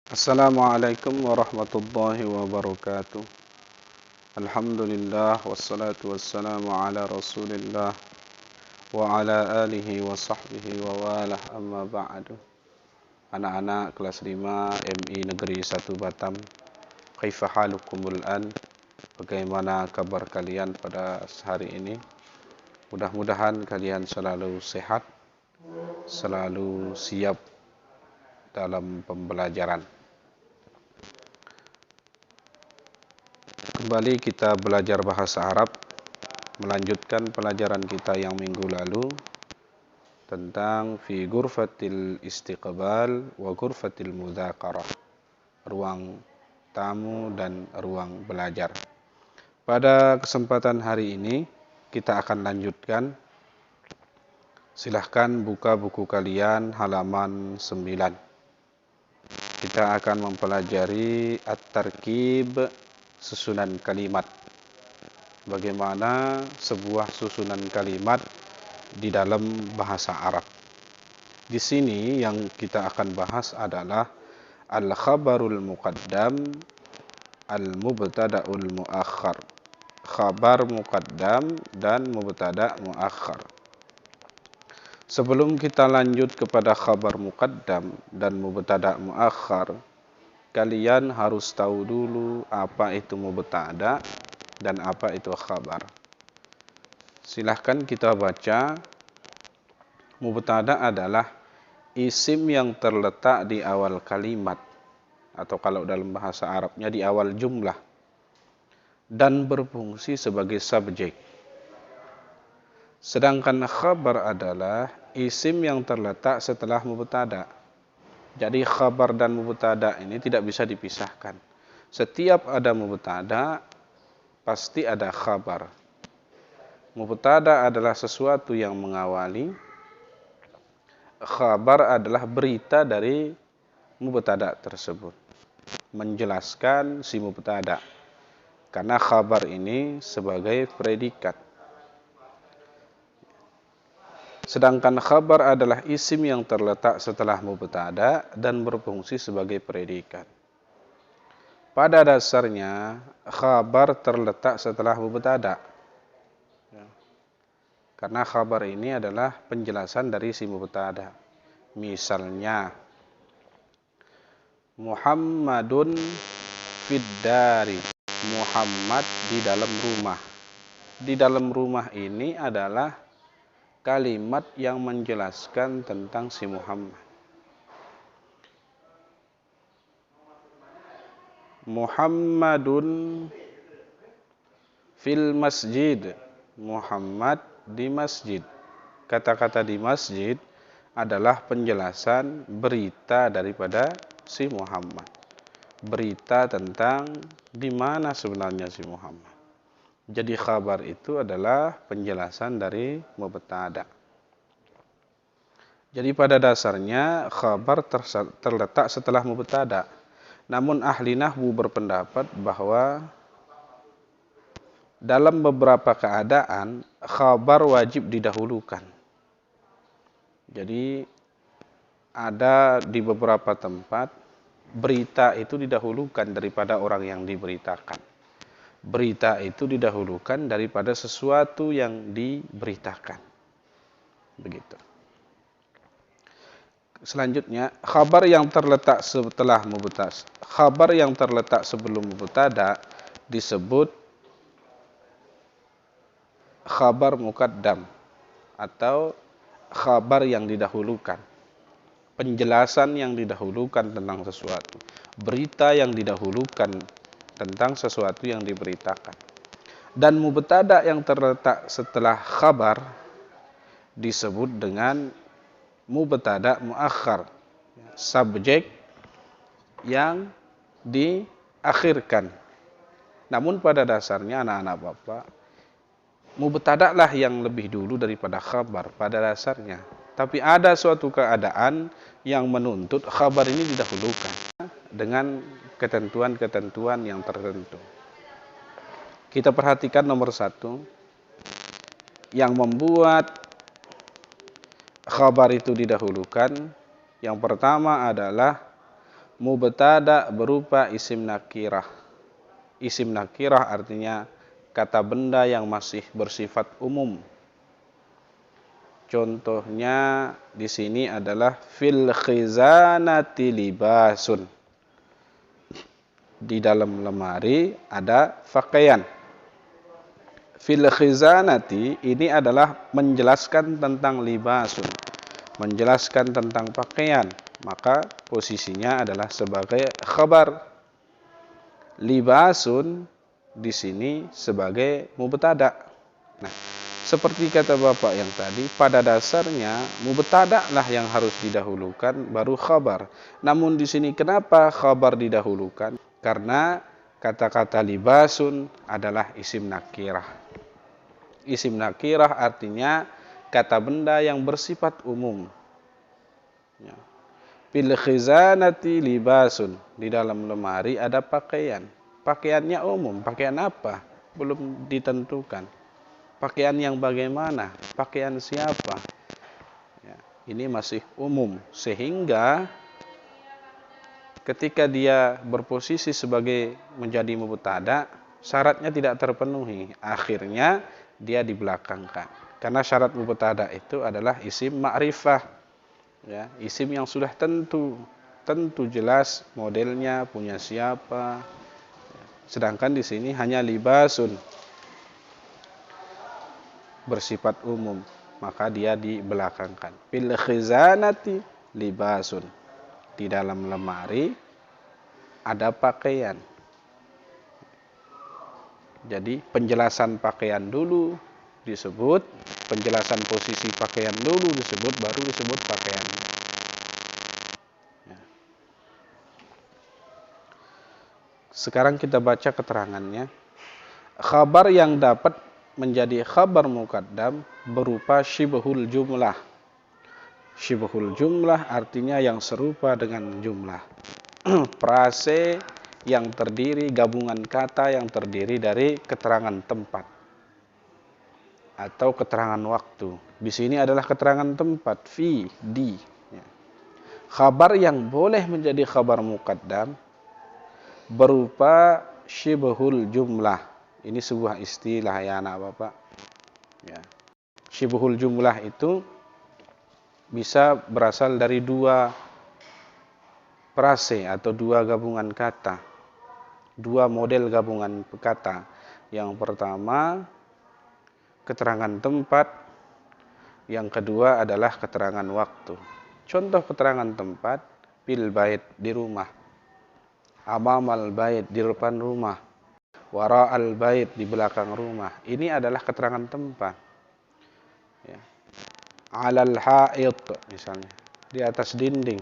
Assalamualaikum warahmatullahi wabarakatuh. Alhamdulillah wassalatu wassalamu ala Rasulillah wa ala alihi wa sahbihi wa walah amma ba'du. Anak-anak kelas 5 MI Negeri 1 Batam. Kaifa halukumul an? Bagaimana kabar kalian pada hari ini? Mudah-mudahan kalian selalu sehat, selalu siap dalam pembelajaran. Kembali kita belajar bahasa Arab, melanjutkan pelajaran kita yang minggu lalu tentang fi ghurfatil istiqbal wa ghurfatil mudzakarah, ruang tamu dan ruang belajar. Pada kesempatan hari ini kita akan lanjutkan. Silahkan buka buku kalian halaman 9. Kita akan mempelajari at-tarkib, susunan kalimat. Bagaimana sebuah susunan kalimat di dalam bahasa Arab. Di sini yang kita akan bahas adalah al-khabarul muqaddam, al-mubtada'ul muakhar. Khabar muqaddam dan mubtada' muakhar. Sebelum kita lanjut kepada khabar muqaddam dan mubtada' muakhar, kalian harus tahu dulu apa itu mubtada' dan apa itu khabar. Silahkan kita baca. Mubtada' adalah isim yang terletak di awal kalimat, atau kalau dalam bahasa Arabnya di awal jumlah, dan berfungsi sebagai subjek. Sedangkan khabar adalah isim yang terletak setelah mubtada'. Jadi khabar dan mubtada' ini tidak bisa dipisahkan. Setiap ada mubtada' pasti ada khabar. Mubtada' adalah sesuatu yang mengawali. Khabar adalah berita dari mubtada' tersebut, menjelaskan si mubtada'. Karena khabar ini sebagai predikat. Sedangkan khabar adalah isim yang terletak setelah mubtada' dan berfungsi sebagai predikat. Pada dasarnya, khabar terletak setelah mubtada'. Karena khabar ini adalah penjelasan dari si mubtada'. Misalnya, Muhammadun fiddari. Muhammad di dalam rumah. Di dalam rumah ini adalah kalimat yang menjelaskan tentang si Muhammad. Muhammadun fil masjid. Muhammad di masjid. Kata-kata di masjid adalah penjelasan berita daripada si Muhammad. Berita tentang di mana sebenarnya si Muhammad. Jadi khabar itu adalah penjelasan dari mubtada'. Jadi pada dasarnya khabar terletak setelah mubtada'. Namun ahli nahwu berpendapat bahwa dalam beberapa keadaan khabar wajib didahulukan. Jadi ada di beberapa tempat berita itu didahulukan daripada orang yang diberitakan. Berita itu didahulukan daripada sesuatu yang diberitakan. Begitu. Selanjutnya, khabar yang terletak setelah mubtada'. Khabar yang terletak sebelum mubtada' disebut khabar muqaddam atau khabar yang didahulukan. Penjelasan yang didahulukan tentang sesuatu. Berita yang didahulukan tentang sesuatu yang diberitakan. Dan mubtada' yang terletak setelah khabar disebut dengan mubtada' muakhar, subjek yang diakhirkan. Namun pada dasarnya anak-anak Bapak, mubtada' lah yang lebih dulu daripada khabar pada dasarnya. Tapi ada suatu keadaan yang menuntut khabar ini didahulukan dengan ketentuan-ketentuan yang tertentu. Kita perhatikan nomor 1, yang membuat khabar itu didahulukan. Yang pertama adalah mubtada berupa isim nakirah. Isim nakirah artinya kata benda yang masih bersifat umum. Contohnya di sini adalah fil khizanati libasun. Di dalam lemari ada pakaian. Fil khizanati ini adalah menjelaskan tentang libasun, menjelaskan tentang pakaian, maka posisinya adalah sebagai khabar. Libasun di sini sebagai mubtada. Nah, seperti kata Bapak yang tadi, pada dasarnya mubtada lah yang harus didahulukan baru khabar. Namun di sini kenapa khabar didahulukan? Karena kata-kata libasun adalah isim nakirah. Isim nakirah artinya kata benda yang bersifat umum. Fil khizanati libasun. Di dalam lemari ada pakaian. Pakaiannya umum. Pakaian apa? Belum ditentukan. Pakaian yang bagaimana? Pakaian siapa? Ya, ini masih umum. Sehingga ketika dia berposisi sebagai menjadi mubtada, syaratnya tidak terpenuhi. Akhirnya dia dibelakangkan. Karena syarat mubtada itu adalah isim ma'rifah. Ya, isim yang sudah tentu jelas modelnya, punya siapa. Sedangkan di sini hanya libasun, bersifat umum, maka dia dibelakangkan. Fil khizanati libasun. Di dalam lemari ada pakaian. Jadi penjelasan pakaian dulu disebut, penjelasan posisi pakaian dulu disebut, baru disebut pakaian. Ya. Sekarang kita baca keterangannya. Khabar yang dapat menjadi khabar muqaddam berupa syibhul jumlah. Syibhul jumlah artinya yang serupa dengan jumlah. Frase yang terdiri, gabungan kata yang terdiri dari keterangan tempat atau keterangan waktu. Di sini adalah keterangan tempat, fi, di. Khabar yang boleh menjadi khabar muqaddam berupa syibhul jumlah. Ini sebuah istilah ya anak bapak. Ya. Syibhul jumlah itu bisa berasal dari dua frase atau dua gabungan kata. Dua model gabungan kata. Yang pertama keterangan tempat, yang kedua adalah keterangan waktu. Contoh keterangan tempat, fil bait, di rumah. Amamal bait, di depan rumah. Wara'al bait, di belakang rumah. Ini adalah keterangan tempat. Ya. Alal ha'id, misalnya, di atas dinding.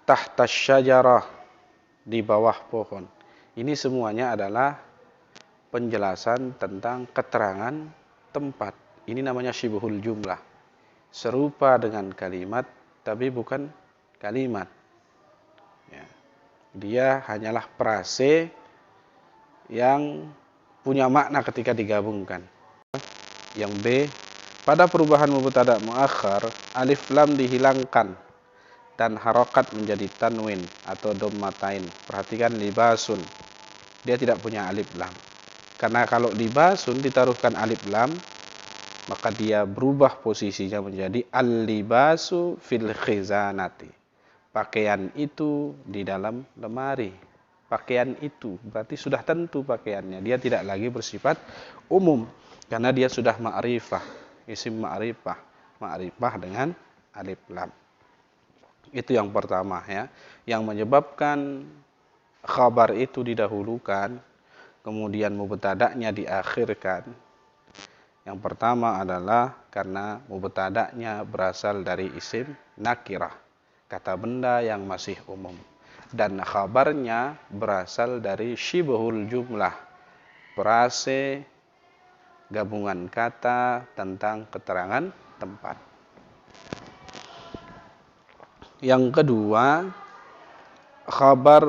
Tahtas syajarah, di bawah pohon. Ini semuanya adalah penjelasan tentang keterangan tempat. Ini namanya syibhul jumlah. Serupa dengan kalimat, tapi bukan kalimat. Ya. Dia hanyalah frase yang punya makna ketika digabungkan. Yang B, pada perubahan mubtada muakhar, alif lam dihilangkan dan harokat menjadi tanwin atau dhammatain. Perhatikan libasun. Dia tidak punya alif lam. Karena kalau libasun ditaruhkan alif lam, maka dia berubah posisinya menjadi al-libasu fil khizanati. Pakaian itu di dalam lemari. Pakaian itu berarti sudah tentu pakaiannya. Dia tidak lagi bersifat umum karena dia sudah ma'rifah, isim ma'rifah, ma'rifah dengan alif lam. Itu yang pertama ya, yang menyebabkan khabar itu didahulukan, kemudian mubtada'nya diakhirkan. Yang pertama adalah karena mubtada'nya berasal dari isim nakirah, kata benda yang masih umum, dan khabarnya berasal dari syibhul jumlah, frase gabungan kata tentang keterangan tempat. Yang kedua, khabar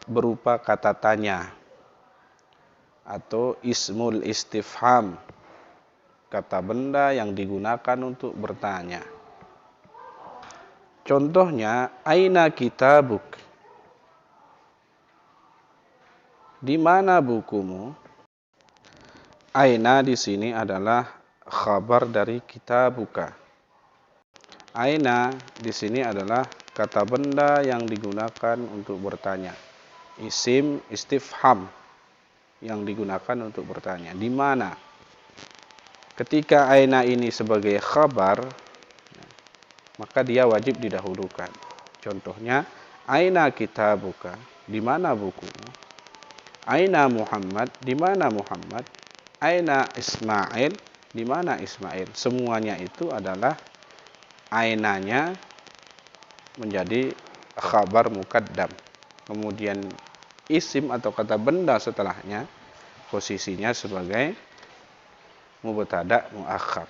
berupa kata tanya atau ismul istifham, kata benda yang digunakan untuk bertanya. Contohnya, aina kitabuk? Di mana bukumu? Aina di sini adalah khabar dari kitabuka. Aina di sini adalah kata benda yang digunakan untuk bertanya. Isim istifham yang digunakan untuk bertanya. Di mana? Ketika aina ini sebagai khabar, maka dia wajib didahulukan. Contohnya, aina kitabuka? Di mana bukumu? Aina Muhammad? Di mana Muhammad? Aina Ismail? Di mana Ismail? Semuanya itu adalah ainanya menjadi khabar muqaddam. Kemudian isim atau kata benda setelahnya posisinya sebagai mubtada muakhar.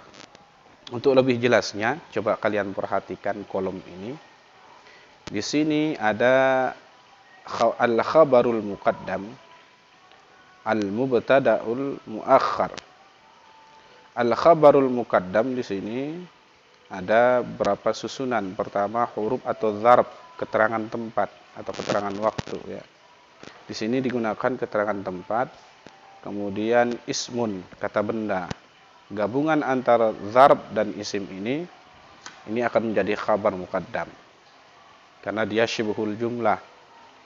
Untuk lebih jelasnya, coba kalian perhatikan kolom ini. Di sini ada al-khabarul muqaddam, al-mubtada'ul muakhar. Al-khabarul muqaddam di sini ada berapa susunan. Pertama, huruf atau dzarf, keterangan tempat atau keterangan waktu ya. Di sini digunakan keterangan tempat, kemudian ismun, kata benda. Gabungan antara dzarf dan isim ini akan menjadi khabar muqaddam. Karena dia syibhul jumlah,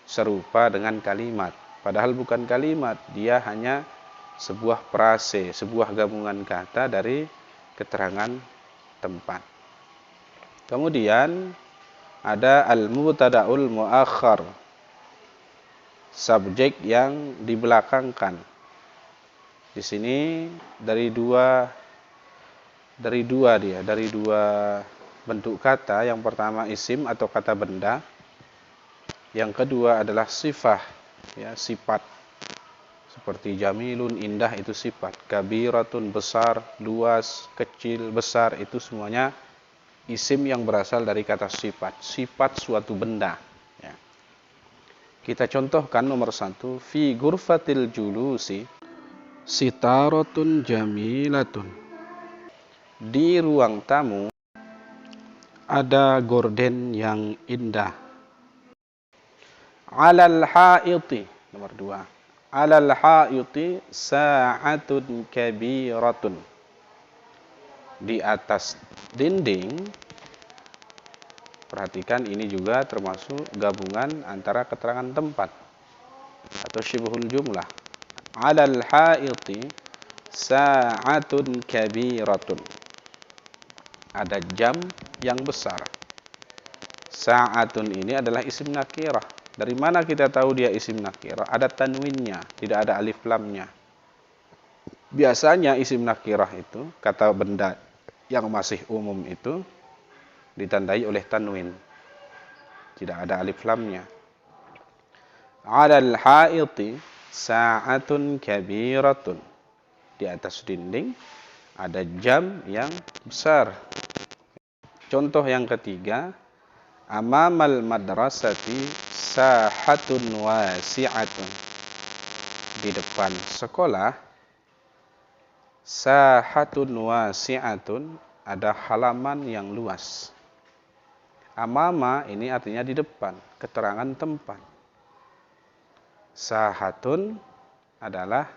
serupa dengan kalimat. Padahal bukan kalimat, dia hanya sebuah frase, sebuah gabungan kata dari keterangan tempat. Kemudian ada al-mubtada'ul muakhar, subjek yang dibelakangkan. Di sini dari dua bentuk kata. Yang pertama isim atau kata benda. Yang kedua adalah sifah, ya, sifat. Seperti jamilun, indah, itu sifat. Kabiratun, besar, luas, kecil, besar, itu semuanya isim yang berasal dari kata sifat. Sifat suatu benda. Ya. Kita contohkan nomor 1. Fi ghurfatil julusi sitaratun jamilatun. Di ruang tamu ada gorden yang indah. Alal haiti, nomor 2. Alal haiti sa'atun kabiratun. Di atas dinding, perhatikan ini juga termasuk gabungan antara keterangan tempat atau syibhul jumlah. Alal haiti sa'atun kabiratun. Ada jam yang besar. Sa'atun ini adalah isim nakirah. Dari mana kita tahu dia isim nakirah? Ada tanwinnya, tidak ada alif lamnya. Biasanya isim nakirah itu, kata benda yang masih umum itu, ditandai oleh tanwin. Tidak ada alif lamnya. Alal haiti sa'atun kabiratun. Di atas dinding ada jam yang besar. Contoh yang ketiga, amamal madrasati sahatun wasi'atun. Di depan sekolah, sahatun wasi'atun, ada halaman yang luas. Amama ini artinya di depan, keterangan tempat. Sahatun adalah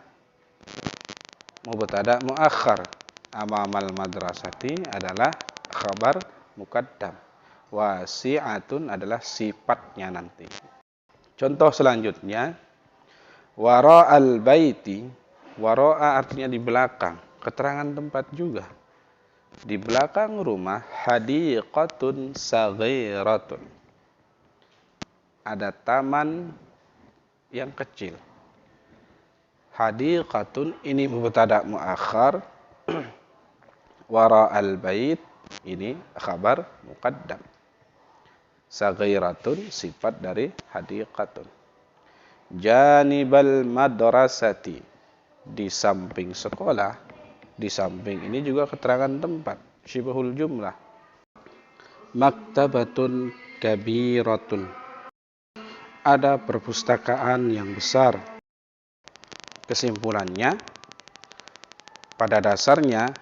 mubtada muakhar. Amamal madrasati adalah khabar muqaddam. Wasi'atun adalah sifatnya nanti. Contoh selanjutnya, wara'al baiti. Wara'a artinya di belakang, keterangan tempat juga. Di belakang rumah, hadiqatun saghiratun. Ada taman yang kecil. Hadiqatun ini mubtada muakhar. Wara'al bait ini khabar muqaddam. Saghiratun sifat dari hadiqatun. Janibal madrasati, di samping sekolah. Di samping ini juga keterangan tempat, syibhul jumlah. Maktabatun kabiratun, ada perpustakaan yang besar. Kesimpulannya, pada dasarnya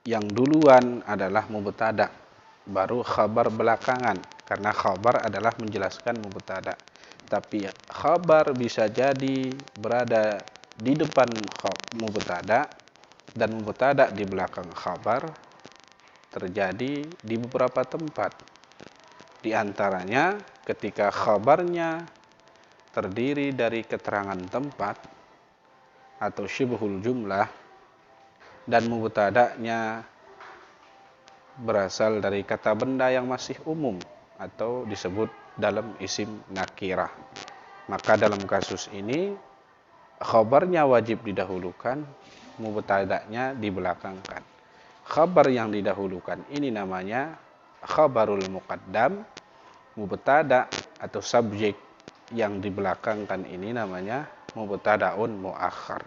yang duluan adalah mubtada, baru khabar belakangan. karena khabar adalah menjelaskan mubtada. Tapi khabar bisa jadi berada di depan mubtada dan mubtada di belakang khabar, terjadi di beberapa tempat. Di antaranya ketika khabarnya terdiri dari keterangan tempat atau syibhul jumlah dan mubtada'nya berasal dari kata benda yang masih umum atau disebut dalam isim nakirah. Maka dalam kasus ini khabarnya wajib didahulukan, mubtada'nya dibelakangkan. Khabar yang didahulukan ini namanya khabarul muqaddam, mubtada' atau subjek yang dibelakangkan ini namanya mubtada'un muakhar.